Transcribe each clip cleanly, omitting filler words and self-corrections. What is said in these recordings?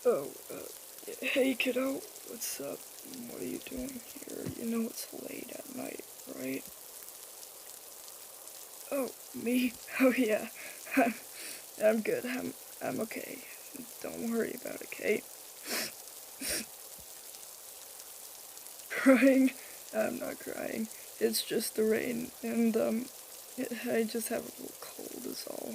Oh, hey kiddo, what's up? What are you doing here? You know it's late at night, right? Oh, me? Oh yeah, I'm good, I'm okay. Don't worry about it, Kate. Crying? I'm not crying. It's just the rain, and, I just have a little cold is all.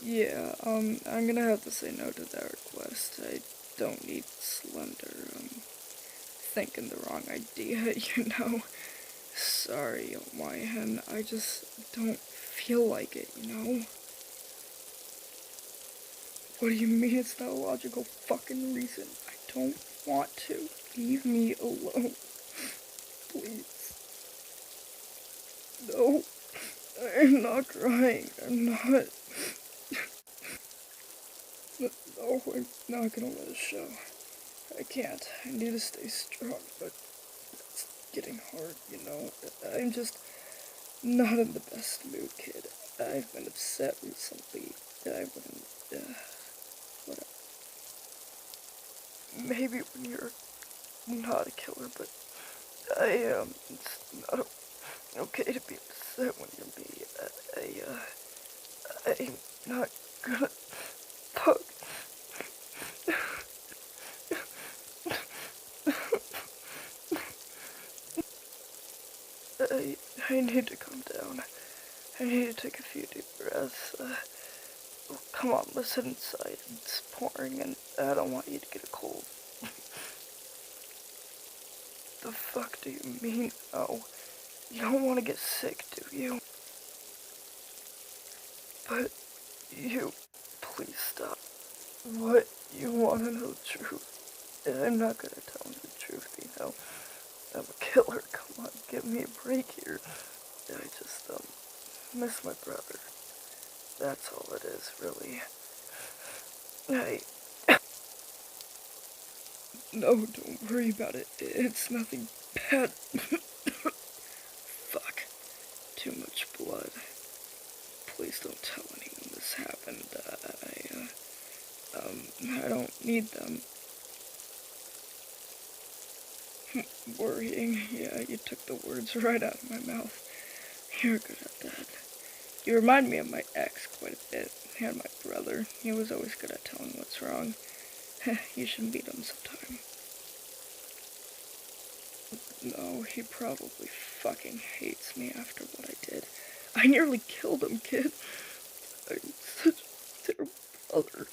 Yeah, I'm gonna have to say no to that request. I don't need Slender, thinking the wrong idea, you know? Sorry, my hen, I just don't feel like it, you know? What do you mean it's not a logical fucking reason? I don't want to. Leave me alone. Please. No. I'm not crying. I'm not. No, I'm not gonna let it show. I can't. I need to stay strong, but it's getting hard, you know? I'm just not in the best mood, kid. I've been upset recently. I wouldn't, whatever. Maybe when you're not a killer, but I am. It's not okay to be upset when you're me. I'm not gonna fuck. I need to calm down. I need to take a few deep breaths. Come on, listen inside. It's pouring and I don't want you to get a cold. The fuck do you mean? Oh, you don't want to get sick, do you? But you, please stop. What? You want to know the truth? I'm not gonna tell you the truth, you know. I'm a killer. Come on, give me a break here. I just, miss my brother. That's all it is, really. I... No, don't worry about it. It's nothing bad. Fuck. Too much blood. Please don't tell anyone this happened. I don't need them worrying. Yeah, you took the words right out of my mouth. You're good at that. You remind me of my ex quite a bit, and my brother. He was always good at telling what's wrong. You should meet him sometime. No, he probably fucking hates me after what I did. I nearly killed him, kid. I'm such a terrible brother.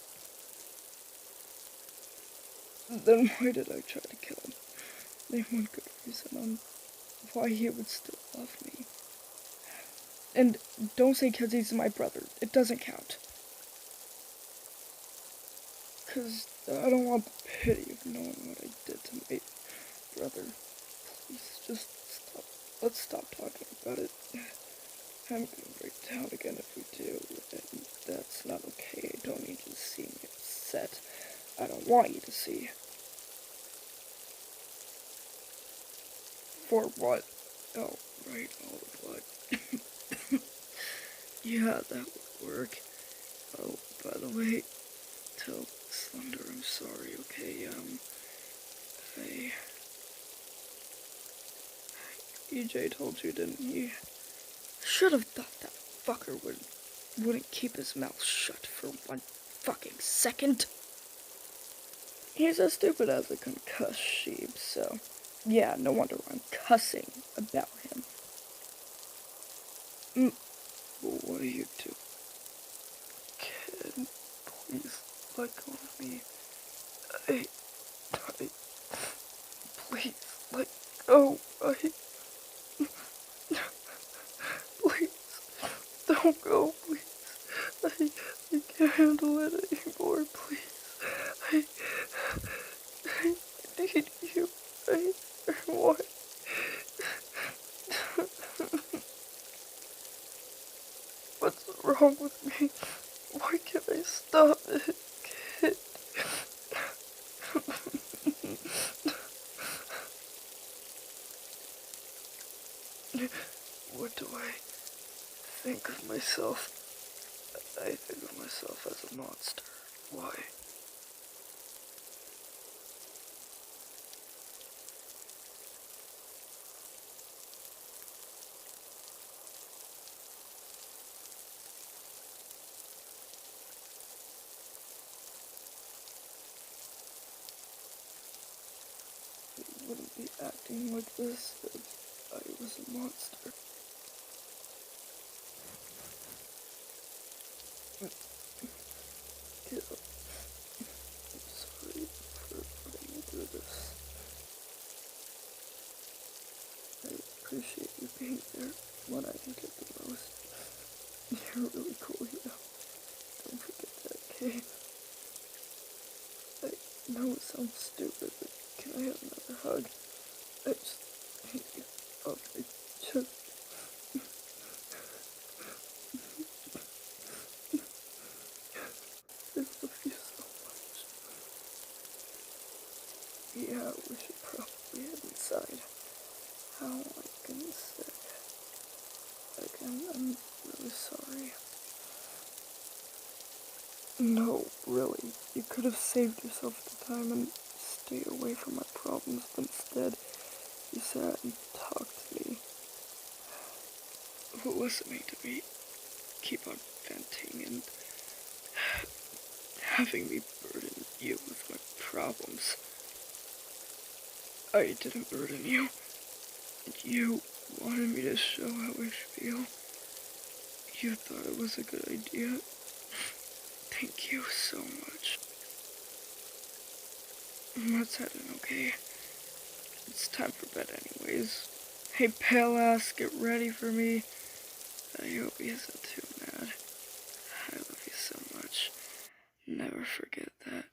Then why did I try to kill him? Name one good reason on why he would still love me. And don't say 'cause he's my brother. It doesn't count. 'Cause I don't want the pity of knowing what I did to my brother. Please, just stop. Let's stop talking about it. I'm gonna break down again if we do, and that's not okay. I don't need you to see me upset. I don't want you to see. For what? Oh, right, all the blood. Yeah, that would work. Oh, by the way, tell Slender I'm sorry, okay? EJ told you, didn't he? Should have thought that fucker wouldn't keep his mouth shut for one fucking second. He's as stupid as a concussed sheep, so yeah, no wonder I'm cussing about him. What are you doing? Kid, please let go of me. Please let go. Please don't go, please. I can't handle it anymore, please. I need you. I want. What's wrong with me? Why can't I stop it, kid? What do I think of myself? I think of myself as a monster. Why? talking like this, that I was a monster. Yeah, I'm sorry for putting you through this. I appreciate you being there when I need it the most. You're really cool, you know. Don't forget that, okay? I know it sounds stupid, but can I have another hug? I just hate you. I just... I love you so much. Yeah, we should probably head inside. How am I gonna say? Again, I'm really sorry. No, really. You could have saved yourself the time and stayed away from my problems, but instead, you sat and talked to me. Listening to me keep on venting and having me burden you with my problems. I didn't burden you. You wanted me to show how I feel. You thought it was a good idea. Thank you so much. Let's head in, okay? It's time for bed anyways. Hey, pale ass, get ready for me. I hope he isn't too mad. I love you so much. Never forget that.